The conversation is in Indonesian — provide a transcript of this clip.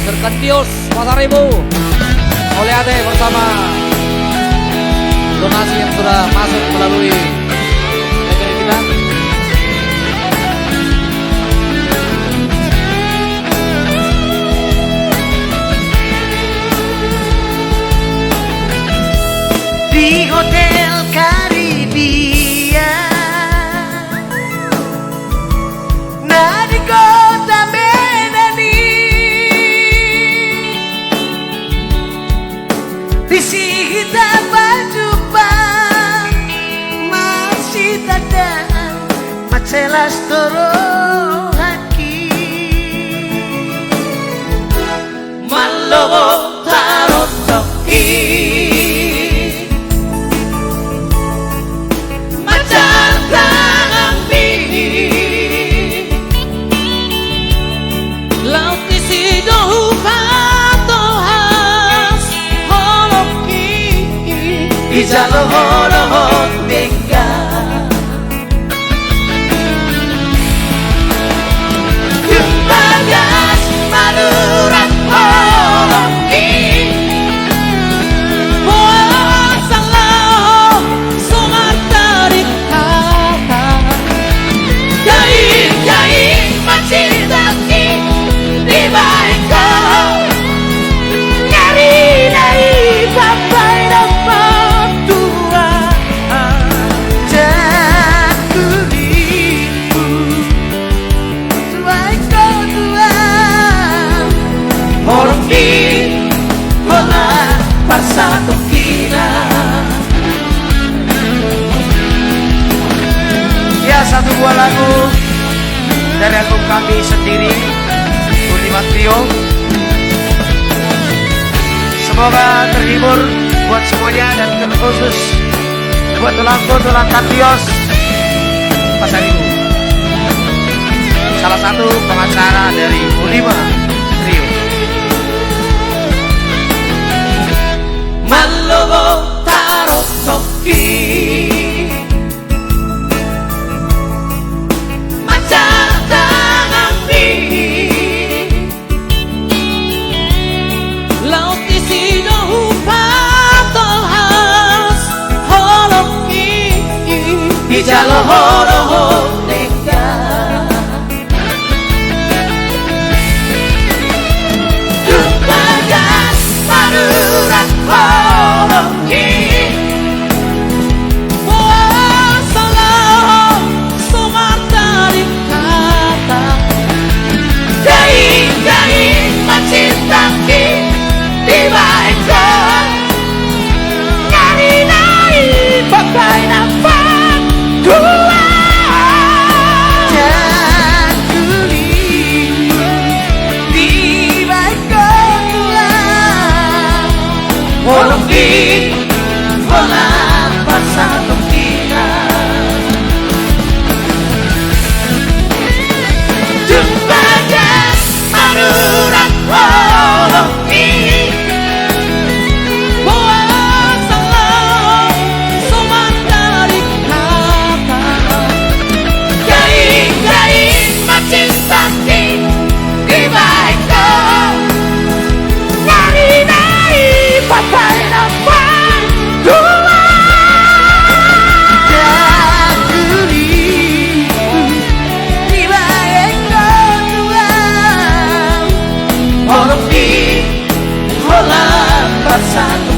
Serkentius Pasar Ibu oleh Ade bersama donasi yang sudah masuk melalui rekening kita. Di Hotel Karibia nah di kota Medan di sini kita berjumpa masih ada macelas toro haki malobo tarot toki Ijalo tega Jumbagas maluran holoki Muasalah sumatari kata Jai macitaki di baiko Nyari dari papai satu kira ya satu buah lagu dari album kami sendiri Ultima Trio. Semoga terhibur buat semuanya dan terkhusus buat tulang Katios Pasar Ibu, salah satu pengacara dari Ultima Trio. Malobo tarot toki Macatan api Laut isi dohu patolhas holoki Ijalo horoho nega Jumbagas marurat Satu